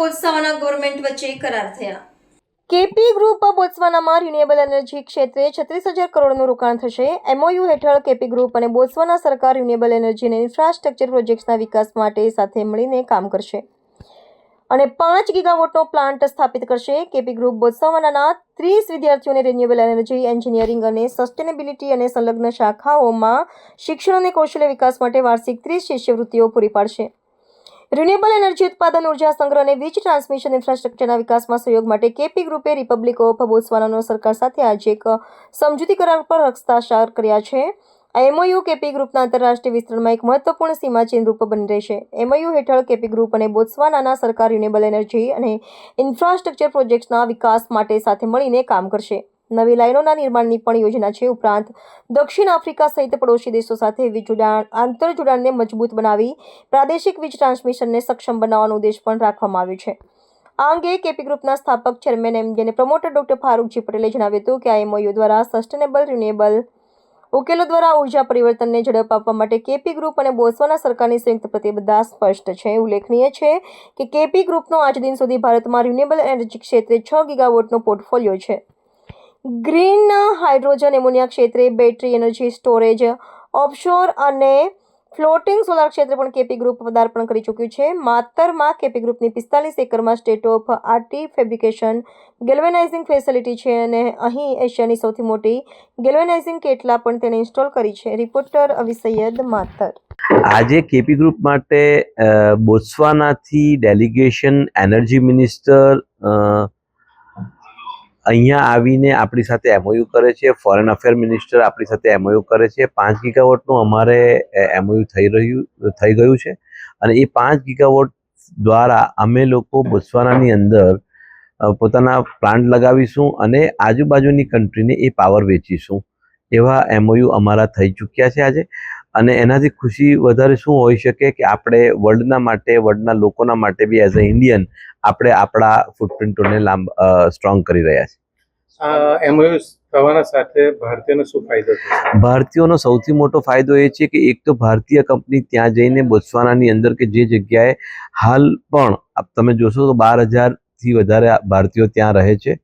Botswana government વચ્ચે કરાર થયા। કેપી ગ્રુપ બોત્સવાનામાં રિન્યુએબલ એનર્જી ક્ષેત્રે 36,000 કરોડનું રોકાણ થશે। એમઓયુ હેઠળ કેપી ગ્રુપ અને બોત્સવાના સરકાર રિન્યુએબલ એનર્જી અને ઇન્ફ્રાસ્ટ્રક્ચર પ્રોજેક્ટ્સના વિકાસ માટે સાથે મળીને કામ કરશે અને 5 ગીગાવોટનો પ્લાન્ટ સ્થાપિત કરશે। કેપી ગ્રુપ બોત્સવાનાના 30 વિદ્યાર્થીઓને રિન્યુએબલ એનર્જી, એન્જિનિયરિંગ અને સસ્ટેનેબિલિટી અને સંલગ્ન શાખાઓમાં શિક્ષણ અને કૌશલ્ય વિકાસ માટે વાર્ષિક 30 શિષ્યવૃત્તિઓ પૂરી પાડશે। રિન્યુએબલ એનર્જી ઉત્પાદન, ઉર્જા સંગ્રહ અને વીજ ટ્રાન્સમિશન ઇન્ફ્રાસ્ટ્રક્ચરના વિકાસમાં સહયોગ માટે કેપી ગ્રુપે રિપબ્લિક ઓફ બોત્સવાનાનો સરકાર સાથે આજે એક સમજૂતી કરાર પર હસ્તાક્ષર કર્યા છે। આ એમઓયુ કેપી ગ્રુપના આંતરરાષ્ટ્રીય વિસ્તરણમાં એક મહત્વપૂર્ણ સીમાચિહ્ન રૂપ બની રહેશે। એમઓયુ હેઠળ કેપી ગ્રુપ અને બોત્સવાનાના સરકાર રિન્યુએબલ એનર્જી અને ઇન્ફ્રાસ્ટ્રક્ચર પ્રોજેક્ટ્સના વિકાસ માટે સાથે મળીને કામ કરશે। નવી લાઇનોના નિર્માણની પણ યોજના છે। ઉપરાંત દક્ષિણ આફ્રિકા સહિત પડોશી દેશો સાથે વીજ આંતરજોડાણને મજબૂત બનાવી પ્રાદેશિક વીજ ટ્રાન્સમિશનને સક્ષમ બનાવવાનો ઉદ્દેશ પણ રાખવામાં આવ્યો છે। આ અંગે કેપી ગ્રુપના સ્થાપક, ચેરમેન, એમડી અને પ્રમોટર ડોક્ટર ફારૂકજી પટેલે જણાવ્યું હતું કે આ એમઓયુ દ્વારા સસ્ટેનેબલ રિન્યુએબલ ઉકેલો દ્વારા ઉર્જા પરિવર્તનને ઝડપ આપવા માટે કેપી ગ્રુપ અને બોત્સવાના સરકારની સંયુક્ત પ્રતિબદ્ધતા સ્પષ્ટ છે। ઉલ્લેખનીય છે કે કેપી ગ્રુપનો આજ દિન સુધી ભારતમાં રિન્યુએબલ એનર્જી ક્ષેત્રે 6 ગીગાવોટનો પોર્ટફોલિયો છે। ગ્રીન હાઇડ્રોજન, એમોનિયા ક્ષેત્રે, બેટરી એનર્જી સ્ટોરેજ, ઓફશોર અને ફ્લોટિંગ સોલાર ક્ષેત્રે પણ કેપી ગ્રુપ પદાર્પણ કરી ચૂક્યું છે। માતરમાં કેપી ગ્રુપની 45 એકરમાં state of art fabrication galvanising facility છે અને અહીં એશિયાની સૌથી મોટી ગેલ્વેનાઇઝિંગ કેટલા પણ તેને ઇન્સ્ટોલ કરી છે। રિપોર્ટર અવી સૈયદ, માતર। આજે કેપી ગ્રુપ માટે બોત્સવાનાથી ડેલિગેશન, એનર્જી મિનિસ્ટર અહીંયા આવીને આપણી સાથે એમઓયુ કરે છે। ફોરેન અફેર મિનિસ્ટર આપણી સાથે એમઓયુ કરે છે। 5 ગીગાવોટનું અમારે એમઓયુ થઈ ગયું છે અને એ 5 ગીગાવોટ દ્વારા અમે લોકો બોત્સવાનાની અંદર પોતાના પ્લાન્ટ લગાવીશું અને આજુબાજુની કન્ટ્રીને એ પાવર વેચીશું। એવા એમઓયુ અમારા થઈ ચૂક્યા છે આજે। અને એનાથી ખુશી વધારે શું હોઈ શકે કે આપણે વર્લ્ડના માટે, વર્લ્ડના લોકોના માટે બી એઝ અ ઇન્ડિયન આપણે આપણા ફૂટપ્રિન્ટોને સ્ટ્રોંગ કરી રહ્યા છીએ। આ એમઓયુ થવાના સાથે ભારતીયોને શું ફાયદો થશે? ભારતીયોનો સૌથી મોટો ફાયદો એ છે કે એક તો ભારતીય કંપની ત્યાં જઈને બોત્સવાનાની અંદર કે જે જગ્યાએ હાલ પણ તમે જોશો તો 12,000થી વધારે ભારતીયો ત્યાં રહે છે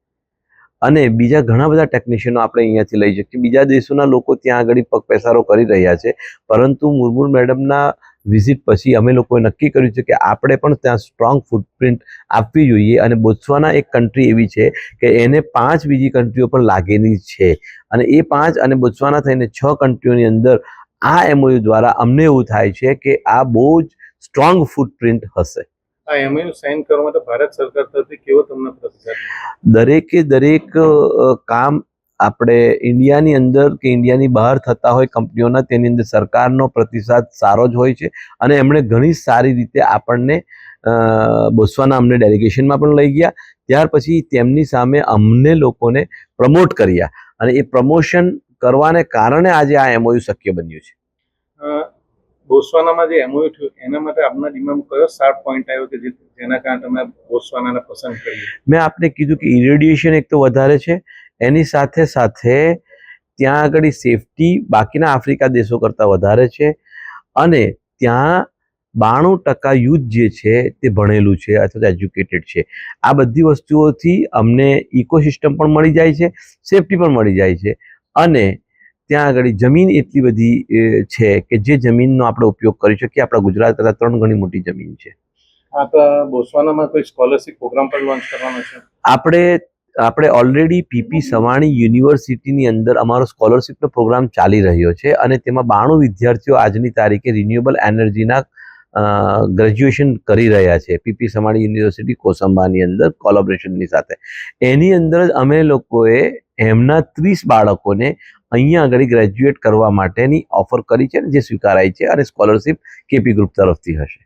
અને બીજા ઘણા બધા ટેકનિશિયનો આપણે અહીંયાથી લઈ શકીએ। બીજા દેશોના લોકો ત્યાં આગળ પગ પેસારો કરી રહ્યા છે, પરંતુ મુર્મુ મેડમના વિઝિટ પછી અમે લોકોએ નક્કી કર્યું છે કે આપણે પણ ત્યાં સ્ટ્રોંગ ફૂટપ્રિન્ટ આપવી જોઈએ અને બોત્સવાના એક કન્ટ્રી એવી છે કે એને 5 બીજી કન્ટ્રીઓ પણ લાગેલી છે અને એ 5 અને બોત્સવાના થઈને 6 કન્ટ્રીઓની અંદર આ એમઓયુ દ્વારા અમને એવું થાય છે કે આ બહુ જ સ્ટ્રોંગ ફૂટપ્રિન્ટ હશે। આ એમઓયુ સાઇન કરવા માટે ભારત સરકાર તરફથી કેવો તમને પ્રતિસાદ? દરેકે દરેક કામ આપણે ઇન્ડિયાની અંદર કે ઇન્ડિયાની બહાર થતા હોય કંપનીઓના, તેની અંદર સરકારનો પ્રતિસાદ સારો જ હોય છે અને એમણે ઘણી સારી રીતે આપણને બોત્સવાના અમને ડેલિગેશનમાં પણ લઈ ગયા। ત્યાર પછી તેમની સામે અમને લોકોને પ્રમોટ કર્યા અને એ પ્રમોશન કરવાને કારણે આજે આ એમઓયુ શક્ય બન્યું છે। બોત્સવાનામાં જે એમઓયુ થયું એના માટે આપના દિમાગમાં કયો શાર્પ પોઈન્ટ આવ્યો કે જેના કારણે તમે બોત્સવાનાને પસંદ કર્યું? મેં આપને કીધું કે ઇરેડિયેશન એક તો વધારે છે, એની સાથે સાથે ત્યાં આગળ સેફટી બાકીના આફ્રિકા દેશો કરતાં વધારે છે અને ત્યાં 92% યુથ જે છે તે ભણેલું છે અથવા તો એજ્યુકેટેડ છે। આ બધી વસ્તુઓથી અમને ઇકોસિસ્ટમ પણ મળી જાય છે, સેફટી પણ મળી જાય છે અને ત્યાં આગળ જમીન એટલી બધી છે કે જે જમીનનો આપણે ઉપયોગ કરી શકીએ। આપણા ગુજરાત કરતાં 3 ગણી મોટી જમીન છે। બોત્સવાનામાં કોઈ સ્કોલરશિપ પ્રોગ્રામ પણ લોન્ચ કરવાનો છે? આપણે ઓલરેડી પીપી સવાણી યુનિવર્સિટીની અંદર અમારો સ્કોલરશિપનો પ્રોગ્રામ ચાલી રહ્યો છે અને તેમાં 92 વિદ્યાર્થીઓ આજની તારીખે રિન્યુએબલ એનર્જીના ગ્રેજ્યુએશન કરી રહ્યા છે પીપી સવાણી યુનિવર્સિટી કોસંબાની અંદર કોલેબોરેશનની સાથે। એની અંદર જ અમે લોકોએ એમના 30 બાળકોને અહીંયા આગળ ગ્રેજ્યુએટ કરવા માટેની ઓફર કરી છે જે સ્વીકારાઈ છે અને સ્કોલરશિપ કેપી ગ્રુપ તરફથી હશે।